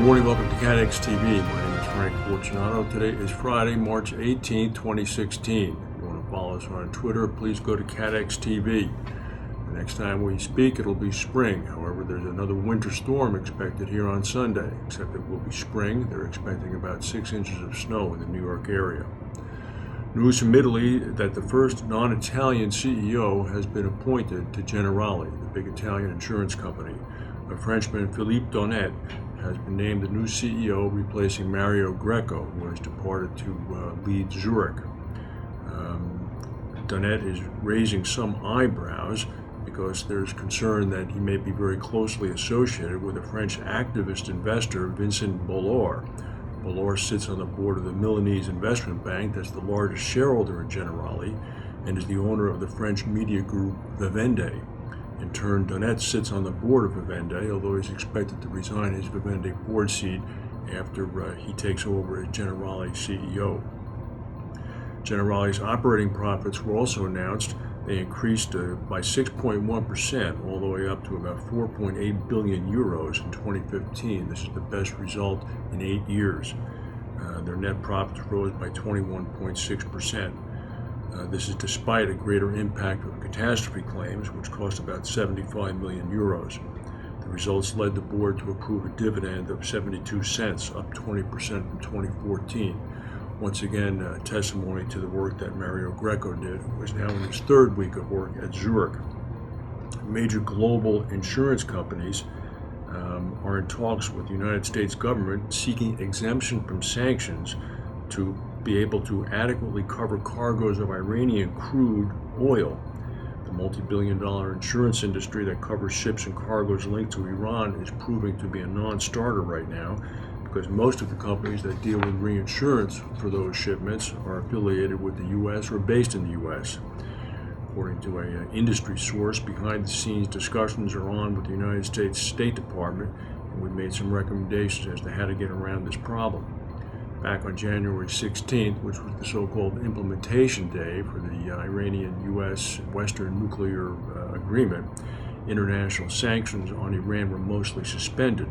morning, welcome to CATEX TV. My name is Frank Fortunato. Today is Friday, March 18, 2016. If you want to follow us on Twitter, please go to CATEX TV. The next time we speak, it'll be spring. However, there's another winter storm expected here on Sunday. Except it will be spring. They're expecting about 6 inches of snow in the New York area. News from Italy that the first non-Italian CEO has been appointed to Generali, the big Italian insurance company. A Frenchman, Philippe Donnet, has been named the new CEO, replacing Mario Greco, who has departed to lead Zurich. Donnet is raising some eyebrows because there's concern that he may be very closely associated with a French activist investor, Vincent Bolloré. Bolloré sits on the board of the Milanese investment bank that's the largest shareholder in Generali and is the owner of the French media group Vivendi. In turn, Donnet sits on the board of Vivendi, although he's expected to resign his Vivendi board seat after he takes over as Generali CEO. Generali's operating profits were also announced. They increased by 6.1%, all the way up to about 4.8 billion euros in 2015. This is the best result in 8 years. Their net profits rose by 21.6%. This is despite a greater impact of catastrophe claims, which cost about 75 million euros. The results led the board to approve a dividend of 72 cents, up 20% from 2014. Once again, a testimony to the work that Mario Greco did, who is now in his third week of work at Zurich. Major global insurance companies are in talks with the United States government seeking exemption from sanctions to be able to adequately cover cargoes of Iranian crude oil. The multi-billion-dollar insurance industry that covers ships and cargoes linked to Iran is proving to be a non-starter right now because most of the companies that deal with reinsurance for those shipments are affiliated with the U.S. or based in the U.S. According to an industry source, behind-the-scenes discussions are on with the United States State Department, and we've made some recommendations as to how to get around this problem. Back on January 16th, which was the so-called implementation day for the Iranian-U.S. Western nuclear agreement, international sanctions on Iran were mostly suspended.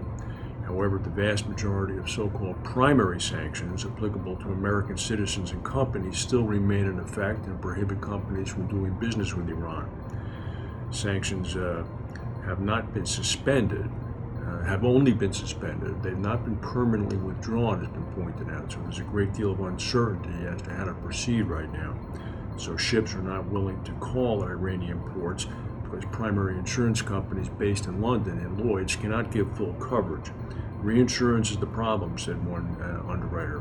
However, the vast majority of so-called primary sanctions applicable to American citizens and companies still remain in effect and prohibit companies from doing business with Iran. Sanctions have not been suspended. Have only been suspended. They've not been permanently withdrawn, has been pointed out. So there's a great deal of uncertainty as to how to proceed right now. So ships are not willing to call at Iranian ports because primary insurance companies based in London and Lloyd's cannot give full coverage. Reinsurance is the problem, said one underwriter.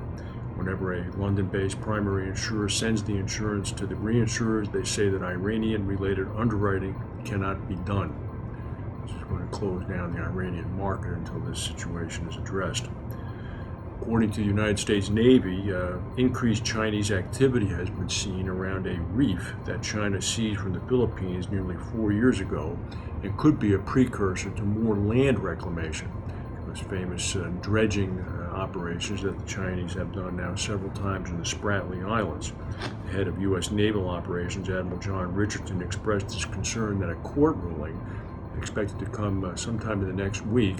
Whenever a London-based primary insurer sends the insurance to the reinsurers, they say that Iranian-related underwriting cannot be done. This is going to close down the Iranian market until this situation is addressed. According to the United States Navy, increased Chinese activity has been seen around a reef that China seized from the Philippines nearly 4 years ago and could be a precursor to more land reclamation. Those famous dredging operations that the Chinese have done now several times in the Spratly Islands. The head of U.S. Naval Operations, Admiral John Richardson, expressed his concern that a court ruling expected to come sometime in the next week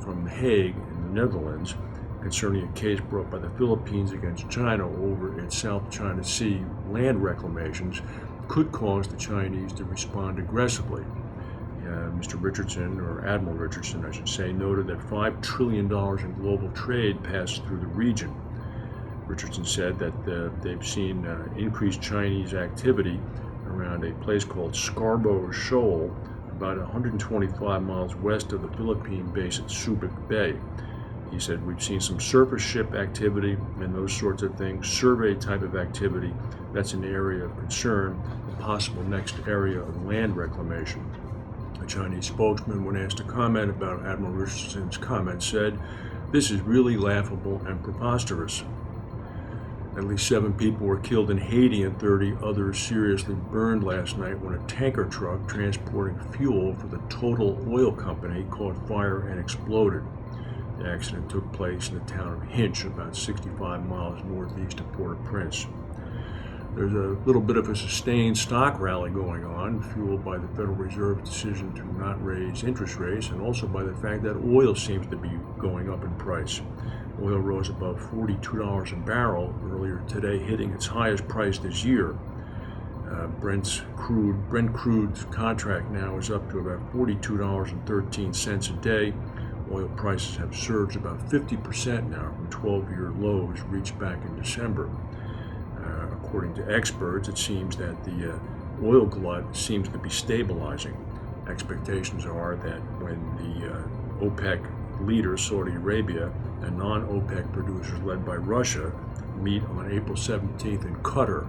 from The Hague in the Netherlands concerning a case brought by the Philippines against China over its South China Sea land reclamations could cause the Chinese to respond aggressively. Mr. Richardson, or Admiral Richardson, I should say, noted that $5 trillion in global trade passed through the region. Richardson said that they've seen increased Chinese activity around a place called Scarborough Shoal, about 125 miles west of the Philippine base at Subic Bay. He said, we've seen some surface ship activity and those sorts of things, survey type of activity. That's an area of concern, a possible next area of land reclamation. A Chinese spokesman, when asked to comment about Admiral Richardson's comment, said, this is really laughable and preposterous. At least 7 people were killed in Haiti and 30 others seriously burned last night when a tanker truck transporting fuel for the Total Oil Company caught fire and exploded. The accident took place in the town of Hinch, about 65 miles northeast of Port-au-Prince. There's a little bit of a sustained stock rally going on, fueled by the Federal Reserve's decision to not raise interest rates, and also by the fact that oil seems to be going up in price. Oil rose above $42 a barrel earlier today, hitting its highest price this year. Brent crude's contract now is up to about $42.13 a day. Oil prices have surged about 50% now from 12-year lows reached back in December. According to experts, it seems that the oil glut seems to be stabilizing. Expectations are that when the OPEC leader, Saudi Arabia, and non-OPEC producers led by Russia meet on April 17th in Qatar,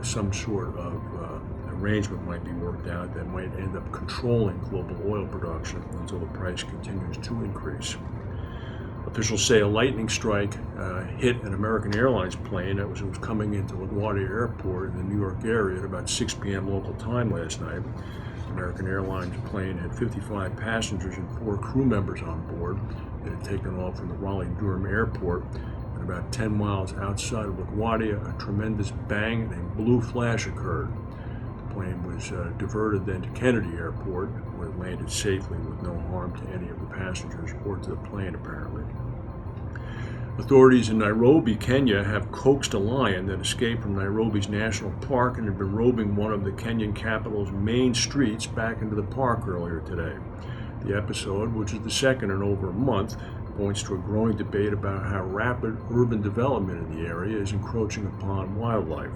some sort of arrangement might be worked out that might end up controlling global oil production until the price continues to increase. Officials say a lightning strike hit an American Airlines plane that was coming into LaGuardia Airport in the New York area at about 6 p.m. local time last night. American Airlines plane had 55 passengers and 4 crew members on board. It had taken off from the Raleigh-Durham Airport. And about 10 miles outside of LaGuardia, a tremendous bang and a blue flash occurred. The plane was diverted then to Kennedy Airport, where it landed safely with no harm to any of the passengers or to the plane, apparently. Authorities in Nairobi, Kenya, have coaxed a lion that escaped from Nairobi's national park and had been roaming one of the Kenyan capital's main streets back into the park earlier today. The episode, which is the second in over a month, points to a growing debate about how rapid urban development in the area is encroaching upon wildlife.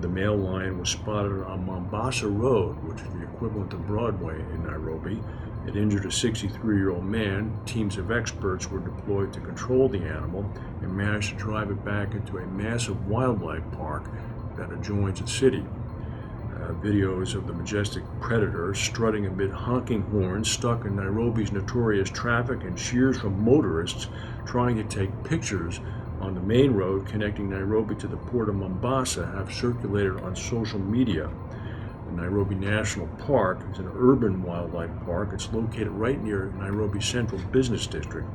The male lion was spotted on Mombasa Road, which is the equivalent of Broadway in Nairobi. It injured a 63-year-old man. Teams of experts were deployed to control the animal and managed to drive it back into a massive wildlife park that adjoins the city. Videos of the majestic predator strutting amid honking horns stuck in Nairobi's notorious traffic and cheers from motorists trying to take pictures on the main road connecting Nairobi to the port of Mombasa have circulated on social media. The Nairobi National Park is an urban wildlife park. It's located right near Nairobi's central business district.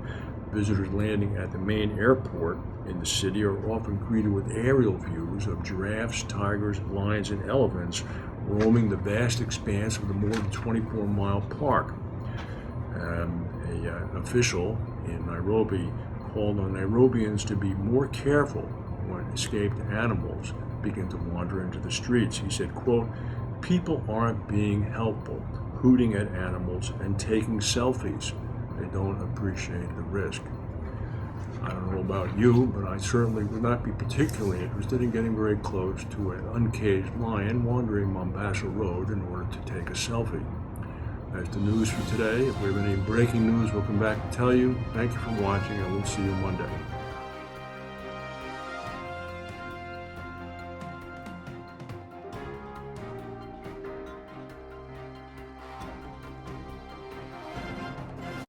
Visitors landing at the main airport in the city are often greeted with aerial views of giraffes, tigers, lions, and elephants roaming the vast expanse of the more than 24-mile park. An official in Nairobi called on Nairobians to be more careful when escaped animals begin to wander into the streets. He said, quote, "People aren't being helpful, hooting at animals and taking selfies. They don't appreciate the risk." I don't know about you, but I certainly would not be particularly interested in getting very close to an uncaged lion wandering Mombasa Road in order to take a selfie. That's the news for today. If we have any breaking news, we'll come back and tell you. Thank you for watching, and we'll see you Monday.